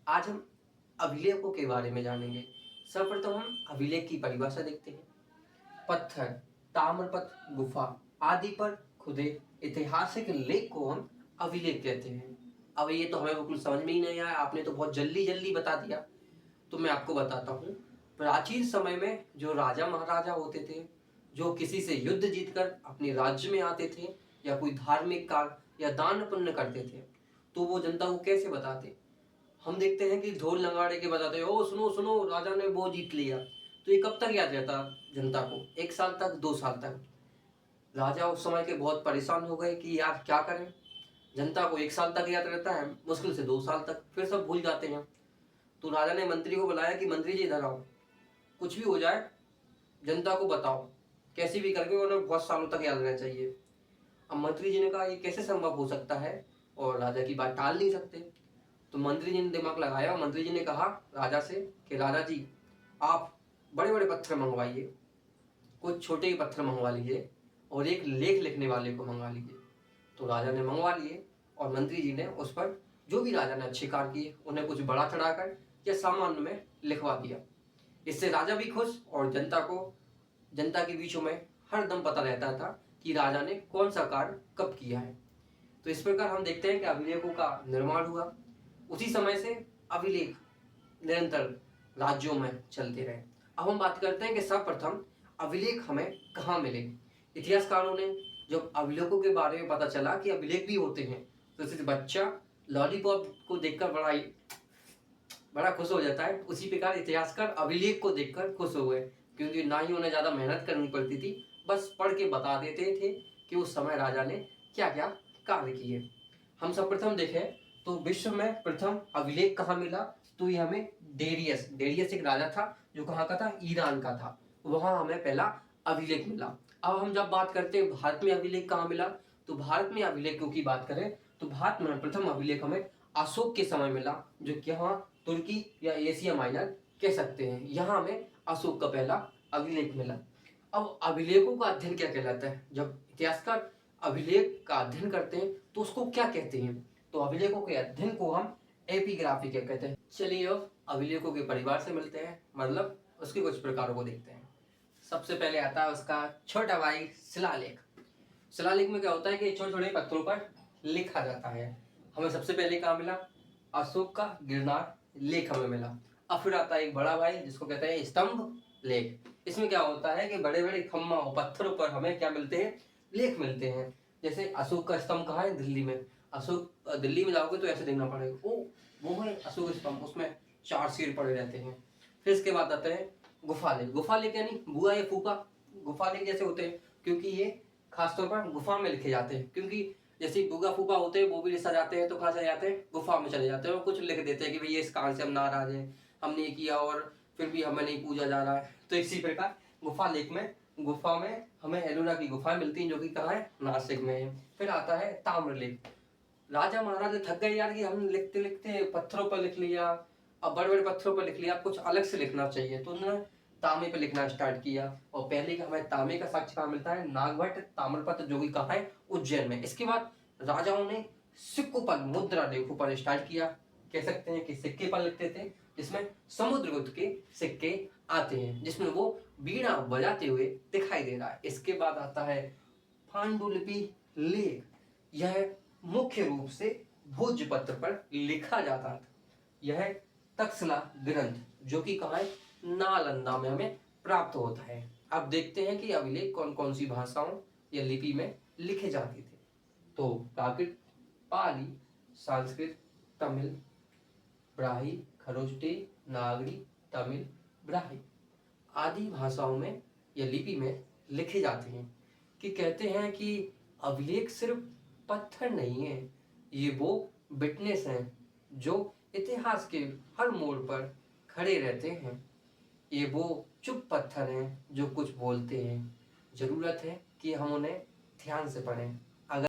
आज हम अभिलेखों के बारे में जानेंगे। सर्वप्रथम हम अभिलेख की परिभाषा देखते हैं। पत्थर, ताम्रपत्र, गुफा आदि पर खुदे ऐतिहासिक लेख को हम अभिलेख कहते हैं। अब ये तो हमें बिल्कुल समझ में ही नहीं आया, आपने तो बहुत जल्दी जल्दी बता दिया। तो मैं आपको बताता हूँ। प्राचीन समय में जो राजा महाराजा होते थे, जो किसी से युद्ध जीतकर अपने राज्य में आते थे या कोई धार्मिक कार्य या दान पुण्य करते थे, तो वो जनता को कैसे बताते? हम देखते हैं कि ढोल नगाड़े के बताते हैं, ओ सुनो सुनो राजा ने वो जीत लिया। तो ये कब तक याद रहता जनता को? 1 साल तक, 2 साल तक। राजा उस समय के बहुत परेशान हो गए कि यार क्या करें। जनता को 1 साल तक याद रहता है, मुश्किल से 2 साल तक, फिर सब भूल जाते हैं। तो राजा ने मंत्री को बुलाया कि मंत्री जी इधर आओ, कुछ भी हो जाए जनता को बताओ, कैसे भी करके उन्हें बहुत सालों तक याद रहना चाहिए। अब मंत्री जी ने कहा ये कैसे संभव हो सकता है, और राजा की बात टाल नहीं सकते। तो मंत्री जी ने दिमाग लगाया और मंत्री जी ने कहा राजा से कि राजा जी, आप बड़े बड़े पत्थर मंगवाइए, कुछ छोटे ही पत्थर मंगवा लीजिए और एक लेख लिखने वाले को मंगवा लीजिए। तो राजा ने मंगवा लिए और मंत्री जी ने उस पर जो भी राजा ने अच्छे कार्य किए उन्हें कुछ बड़ा चढ़ाकर या सामान्य में लिखवा दिया। इससे राजा भी खुश और जनता के बीचों में हर दम पता रहता था कि राजा ने कौन सा कार्य कब किया है। तो इस प्रकार हम देखते हैं कि अभिलेखों का निर्माण हुआ। उसी समय से अभिलेख निरंतर राज्यों में चलते रहे। अब हम बात करते हैं कि सर्वप्रथम अभिलेख हमें कहाँ मिले। इतिहासकारों ने जब अभिलेखों के बारे में पता चला कि अभिलेख भी होते हैं, तो जैसे बच्चा लॉलीपॉप को देखकर बड़ा खुश हो जाता है, उसी प्रकार इतिहासकार अभिलेख को देखकर खुश हो गए, क्योंकि ना ही उन्हें ज्यादा मेहनत करनी पड़ती थी, बस पढ़ के बता देते थे कि उस समय राजा ने क्या क्या कार्य किए। हम सर्वप्रथम देखें तो विश्व में प्रथम अभिलेख कहाँ मिला, तो ये हमें डेरियस एक राजा था जो कहाँ का था, ईरान का था। वहां हमें पहला अभिलेख मिला। अब हम जब बात करते हैं भारत में अभिलेख कहाँ मिला, तो भारत में अभिलेखों की बात करें तो भारत में प्रथम अभिलेख हमें अशोक के समय मिला, जो कि यहाँ तुर्की या एशिया माइनर कह सकते हैं। यहाँ हमें अशोक का पहला अभिलेख मिला। अब अभिलेखों का अध्ययन क्या कहलाता है? जब इतिहासकार अभिलेख का अध्ययन करते हैं तो उसको क्या कहते हैं? तो अभिलेखों के अध्ययन को हम एपिग्राफी क्या कहते हैं। चलिए अब अभिलेखों के परिवार से मिलते हैं, मतलब उसके कुछ प्रकारों को देखते हैं। सबसे पहले आता है उसका छोटा भाई शिलालेख। शिलालेख में क्या होता है कि छोटे छोटे पत्थरों पर लिखा जाता है। हमें सबसे पहले कहाँ मिला? अशोक का गिरनार लेख हमें मिला। अब फिर आता है एक बड़ा भाई जिसको कहते हैं स्तंभ लेख। इसमें क्या होता है कि बड़े बड़े खम्मा और पत्थरों पर हमें क्या मिलते हैं? लेख मिलते हैं। जैसे अशोक का स्तंभ कहाँ है? दिल्ली में। अशोक दिल्ली में जाओगे तो ऐसे देखना पड़ेगा, ओ वो है अशोक स्तंभ, उसमें 4 सिर पड़े रहते हैं। फिर इसके बाद आते हैं गुफा लेख। गुफा लेख यानी बुआ या फूफा गुफा लेख जैसे होते हैं, क्योंकि ये खासतौर पर गुफा में लिखे जाते हैं। क्योंकि जैसे बुआ फूफा होते हैं वो भी लिखा जाते हैं, तो कहाँ चले जाते हैं? गुफा में चले जाते हैं और कुछ लिख देते हैं कि भाई ये इस कारण से हम नाराज हैं, हमने ये किया और फिर भी हमें नहीं पूजा जा रहा है। तो इसी प्रकार गुफा लेख में गुफा में हमें एलोरा की गुफाएं मिलती हैं, जो कि कहाँ है? नासिक में है। फिर आता है ताम्रलेख। राजा महाराजा थक गए यार कि हम लिखते लिखते पत्थरों पर लिख लिया, अब बड़े बड़े पत्थरों पर लिख लिया, कुछ अलग से लिखना चाहिए, तो उन्होंने तांबे पे लिखना स्टार्ट किया। और पहले का हमें तांबे का साक्ष्य कहाँ मिलता है? नागभट्ट ताम्रपत्र, जो कि कहाँ है? उज्जैन में। इसके बाद राजाओं ने सिक्कों पर, मुद्रा लेखों पर स्टार्ट किया। कह सकते हैं कि सिक्के पर लिखते थे, जिसमें समुद्रगुप्त के सिक्के आते हैं, जिसमें वो वीणा बजाते हुए दिखाई दे रहा है। इसके बाद आता है पांडुलिपि लेख। यह मुख्य रूप से भोजपत्र पर लिखा जाता था। यह तक्षशिला ग्रंथ, जो कि कहाँ है? नालंदा में हमें प्राप्त होता है। अब देखते हैं कि अभिलेख कौन कौन सी भाषाओं या लिपि में लिखे जाते थे। तो प्राकृत, पाली, संस्कृत, तमिल, ब्राह्मी, खरोष्टी, नागरी, तमिल, ब्राह्मी आदि भाषाओं में या लिपि में लिखे जाते हैं। कि कहते हैं कि अभिलेख सिर्फ पत्थर नहीं है, ये वो विटनेस हैं जो इतिहास के हर मोड़ पर खड़े रहते हैं। ये वो चुप पत्थर हैं जो कुछ बोलते हैं। जरूरत है कि हम उन्हें ध्यान से पढ़ें।